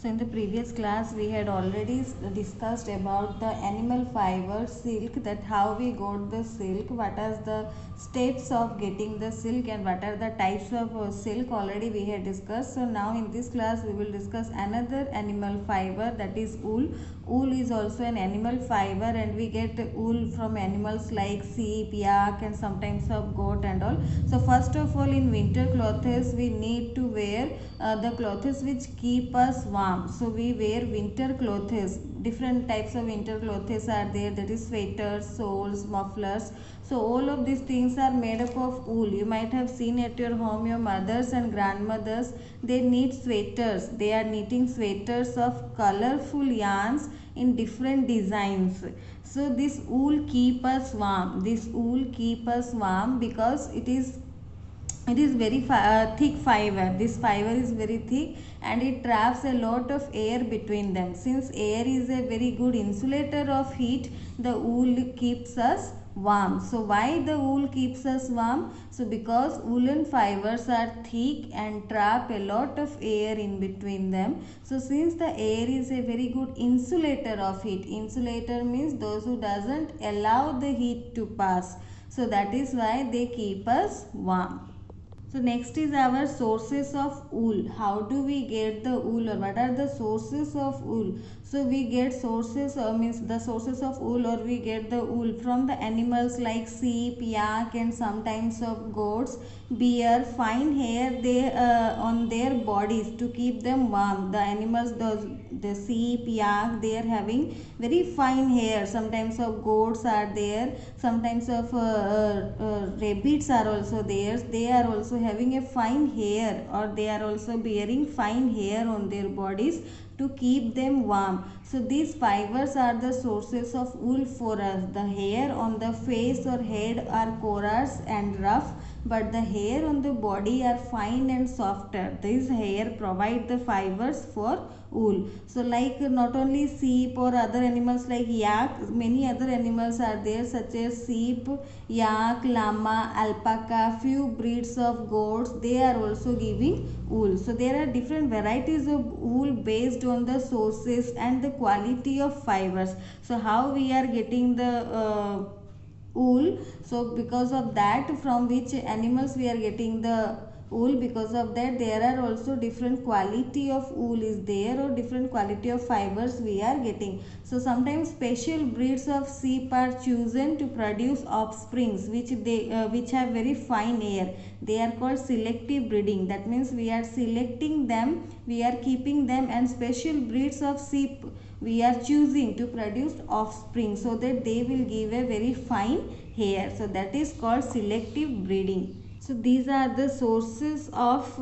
So in the previous class we had already discussed about the animal fiber silk, that how we got the silk, what are the steps of getting the silk and what are the types of silk already we had discussed. So now in this class we will discuss another animal fiber, that is wool. Wool is also an animal fiber and we get wool from animals like sheep, yak and sometimes of goat and all. So first of all, in winter clothes we need to wear the clothes which keep us warm. So we wear winter clothes. Different types of winter clothes are there, that is sweaters, shawls, mufflers. So all of these things are made up of wool. You might have seen at your home your mothers and grandmothers, they knit sweaters. They are knitting sweaters of colorful yarns in different designs. So this wool keep us warm. This wool keep us warm because it is very thick fiber. This fiber is very thick and it traps a lot of air between them. Since air is a very good insulator of heat, the wool keeps us warm. So why the wool keeps us warm? So because woolen fibers are thick and trap a lot of air in between them. So since the air is a very good insulator of heat, insulator means those who doesn't allow the heat to pass. So that is why they keep us warm. So next is our sources of wool. How do we get the wool, or what are the sources of wool? So we get sources, means the sources of wool, or we get the wool from the animals like sheep, yak and sometimes of goats, bear, fine hair they on their bodies to keep them warm. The animals, the sheep, yak, they are having very fine hair. Sometimes of goats are there, sometimes of rabbits are also there. They are also having a fine hair, or they are also bearing fine hair on their bodies to keep them warm. So these fibers are the sources of wool for us. The hair on the face or head are coarse and rough, but the hair on the body are fine and softer. This hair provide the fibers for wool. So like not only sheep or other animals like yak, many other animals are there such as sheep, yak, llama, alpaca, few breeds of goats, they are also giving wool. So there are different varieties of wool based on the sources and the quality of fibers. So how we are getting the wool? So because of that, from which animals we are getting the wool, because of that there are also different quality of wool is there, or different quality of fibers we are getting. So sometimes special breeds of sheep are chosen to produce offsprings which have very fine hair. They are called selective breeding. That means we are selecting them, we are keeping them, and special breeds of sheep we are choosing to produce offspring so that they will give a very fine hair. So that is called selective breeding. So these are the sources of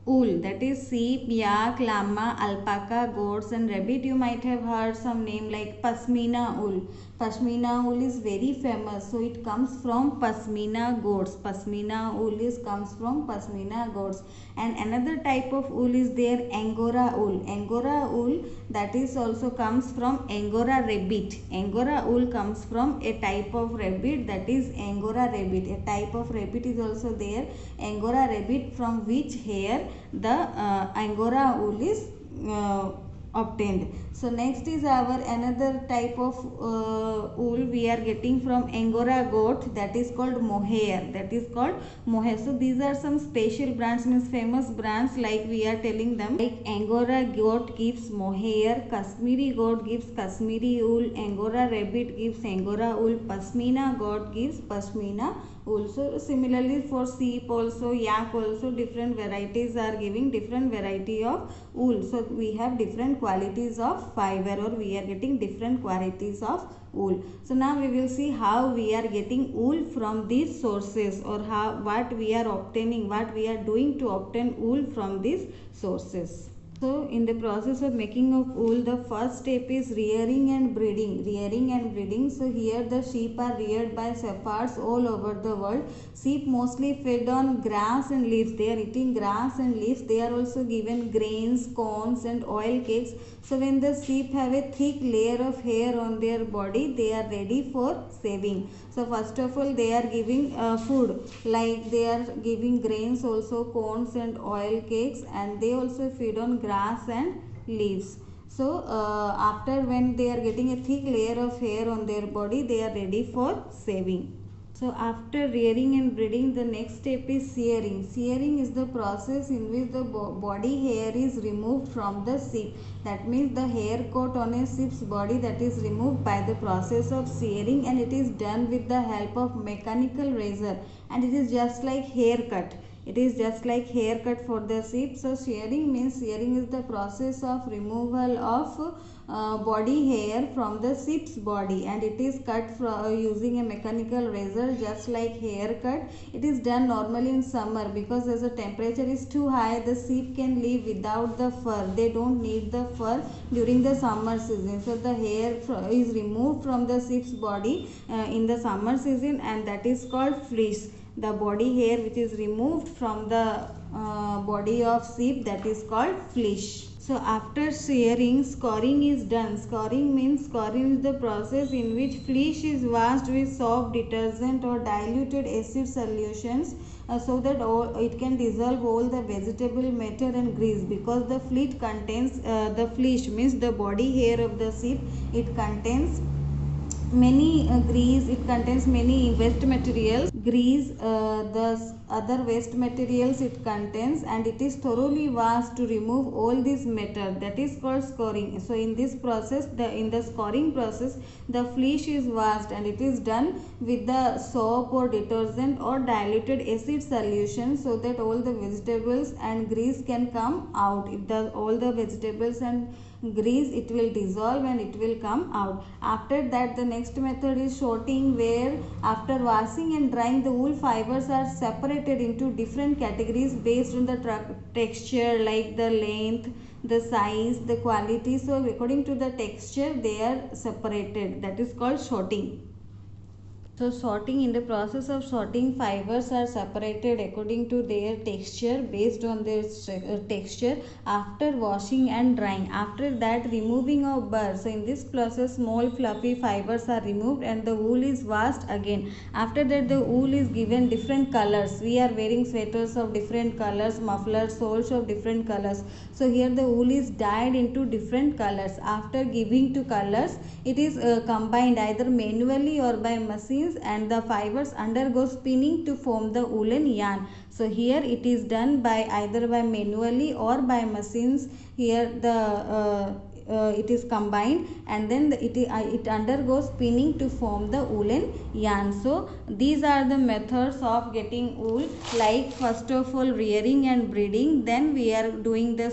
wool, that is sheep, yak, llama, alpaca, goats and rabbit. You might have heard some name like pashmina wool. Pashmina wool is very famous. So it comes from pashmina goats. Pashmina wool comes from pashmina goats. And another type of wool is there, angora wool. Angora wool, that is also comes from angora rabbit. Angora wool comes from a type of rabbit, that is angora rabbit. A type of rabbit is also there, angora rabbit, from which hair the angora wool is obtained. So next is our another type of wool we are getting from angora goat, that is called mohair. That is called mohair. So these are some special brands, means famous brands, like we are telling them, like angora goat gives mohair, Kashmiri goat gives Kashmiri wool, angora rabbit gives angora wool, pashmina goat gives pashmina wool. So similarly for sheep also, yak also, different varieties are giving different variety of wool. So we have different qualities of fiber, or we are getting different qualities of wool. So now we will see how we are getting wool from these sources, or what we are obtaining, what we are doing to obtain wool from these sources. So in the process of making of wool, the first step is rearing and breeding. Rearing and breeding. So here the sheep are reared by shepherds all over the world. Sheep mostly fed on grass and leaves. They are eating grass and leaves. They are also given grains, corns and oil cakes. So when the sheep have a thick layer of hair on their body, they are ready for saving. So first of all they are giving food, like they are giving grains also, corns and oil cakes, and they also feed on grass and leaves. So after when they are getting a thick layer of hair on their body, they are ready for saving. So after rearing and breeding, the next step is shearing. Shearing is the process in which the body hair is removed from the sheep. That means the hair coat on a sheep's body, that is removed by the process of shearing, and it is done with the help of mechanical razor, and it is just like haircut. It is just like haircut for the sheep. So shearing means, shearing is the process of removal of body hair from the sheep's body, and it is cut using a mechanical razor just like haircut. It is done normally in summer because as the temperature is too high, the sheep can live without the fur. They don't need the fur during the summer season. So the hair is removed from the sheep's body in the summer season, and that is called fleece. The body hair which is removed from the body of sheep, that is called fleece. So after shearing, scouring is done. Scouring means, scouring is the process in which fleece is washed with soap, detergent or diluted acid solutions so that it can dissolve all the vegetable matter and grease, because the fleece contains the fleece means the body hair of the sheep, it contains many grease, it contains many waste materials, grease, the other waste materials it contains, and it is thoroughly washed to remove all this matter. That is called scouring. So in this process, in the scouring process, the fleece is washed, and it is done with the soap or detergent or diluted acid solution so that all the vegetables and grease can come out. If all the vegetables and grease, it will dissolve and it will come out. After that, the next method is sorting, where after washing and drying, the wool fibers are separated into different categories based on the texture, like the length, the size, the quality. So according to the texture, they are separated. That is called sorting. So sorting, in the process of sorting, fibers are separated according to their texture, based on their texture, after washing and drying. After that, removing of burrs. So in this process, small fluffy fibers are removed and the wool is washed again. After that, the wool is given different colors. We are wearing sweaters of different colors, mufflers, shawls of different colors. So here the wool is dyed into different colors. After giving to colors, it is combined either manually or by machine, and the fibers undergo spinning to form the woolen yarn. So here it is done by either by manually or by machines. Here the it is combined, and then it undergoes spinning to form the woolen yarn. So these are the methods of getting wool, like first of all rearing and breeding, then we are doing the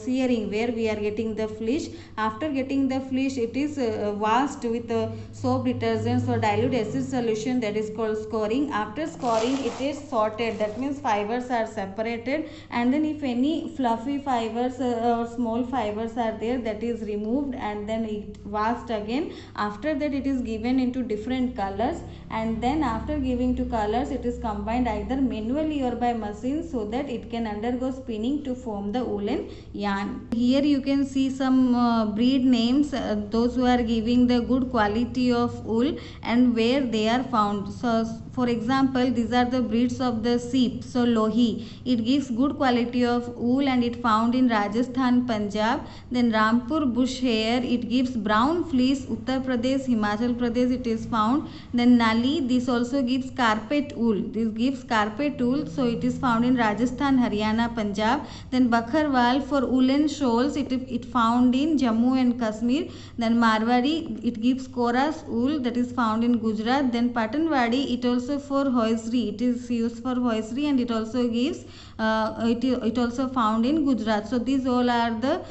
shearing, where we are getting the fleece. After getting the fleece, it is washed with soap, detergents or dilute acid solution, that is called scouring. After scouring, it is sorted, that means fibers are separated, and then if any fluffy fibers or small fibers are there, that is removed and then it washed again. After that, it is given into different colors, and then after giving to colors, it is combined either manually or by machine so that it can undergo spinning to form the woolen yarn. Here you can see some breed names, those who are giving the good quality of wool and where they are found. So for example, these are the breeds of the sheep. So Lohi, it gives good quality of wool and it found in Rajasthan, Punjab. Then Rampur bush hair, it gives brown fleece, Uttar Pradesh, Himachal Pradesh it is found. Then Nali, this also gives carpet wool. This gives carpet wool, so it is found in Rajasthan, Haryana, Punjab. Then Bakharwal for woolen shawls, it found in Jammu and Kashmir. Then Marwari, it gives Koras wool, that is found in Gujarat. Then Patanwadi, it also for hosiery, it is used for hosiery and it also gives it also found in Gujarat. So these all are the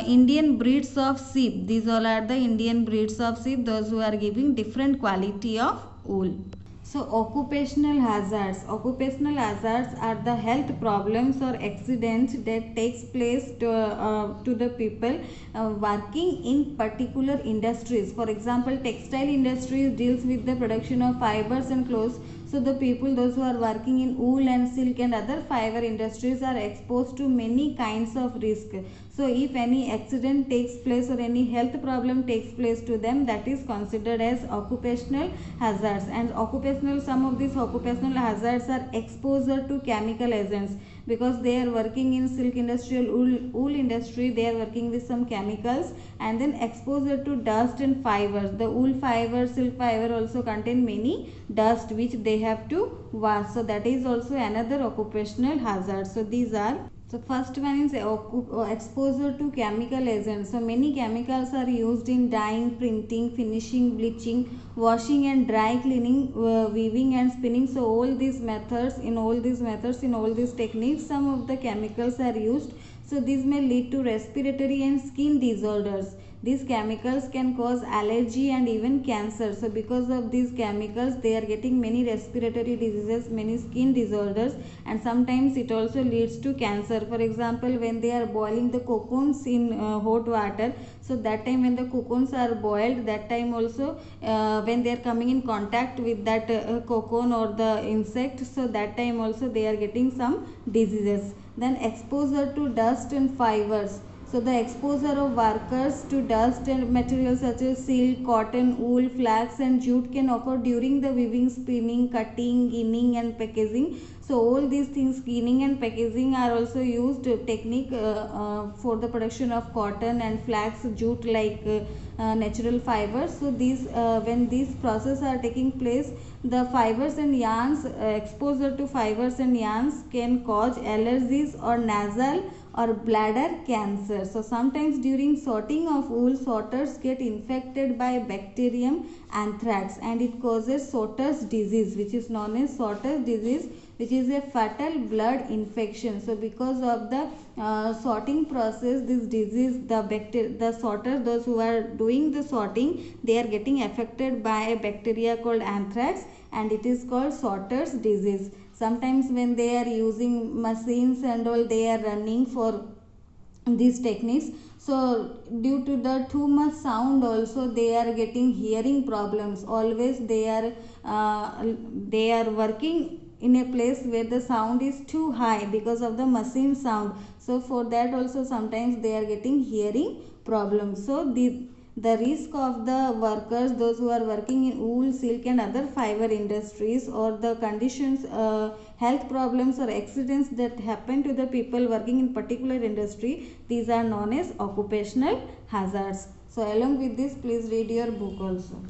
Indian breeds of sheep. These all are the Indian breeds of sheep, those who are giving different quality of wool. So occupational hazards. Occupational hazards are the health problems or accidents that takes place to the people working in particular industries. For example, textile industries deals with the production of fibers and clothes. So the people, those who are working in wool and silk and other fiber industries, are exposed to many kinds of risk. So if any accident takes place or any health problem takes place to them, that is considered as occupational hazards. And occupational, some of these occupational hazards are exposure to chemical agents, because they are working in silk industry or wool industry, they are working with some chemicals. And then exposure to dust and fibers, the wool fiber, silk fiber also contain many dust which they have to wash, so that is also another occupational hazard. So these are, so first one is exposure to chemical agents. So many chemicals are used in dyeing, printing, finishing, bleaching, washing and dry cleaning, weaving and spinning. So all these methods, in all these techniques, some of the chemicals are used. So these may lead to respiratory and skin disorders. These chemicals can cause allergy and even cancer. So because of these chemicals, they are getting many respiratory diseases, many skin disorders, and sometimes it also leads to cancer. For example, when they are boiling the cocoons in hot water, so that time when the cocoons are boiled, that time also when they are coming in contact with that cocoon or the insect, so that time also they are getting some diseases. Then exposure to dust and fibers. So the exposure of workers to dust and materials such as silk, cotton, wool, flax and jute can occur during the weaving, spinning, cutting, ginning and packaging. So all these things, skinning and packaging, are also used technique for the production of cotton and flax, jute, like natural fibers. So these when these processes are taking place, the fibers and yarns, exposure to fibers and yarns can cause allergies or nasal or bladder cancer. So sometimes during sorting of wool, sorters get infected by bacterium anthrax and it causes sorters disease, which is known as sorters disease, which is a fatal blood infection. So because of the sorting process, this disease, the sorters, those who are doing the sorting, they are getting affected by a bacteria called anthrax and it is called sorters disease. Sometimes when they are using machines and all, they are running for these techniques, so due to the too much sound also they are getting hearing problems. Always they are working in a place where the sound is too high because of the machine sound, so for that also sometimes they are getting hearing problems. So the risk of the workers, those who are working in wool, silk and other fiber industries, or the conditions, health problems or accidents that happen to the people working in particular industry, these are known as occupational hazards. So along with this, please read your book also.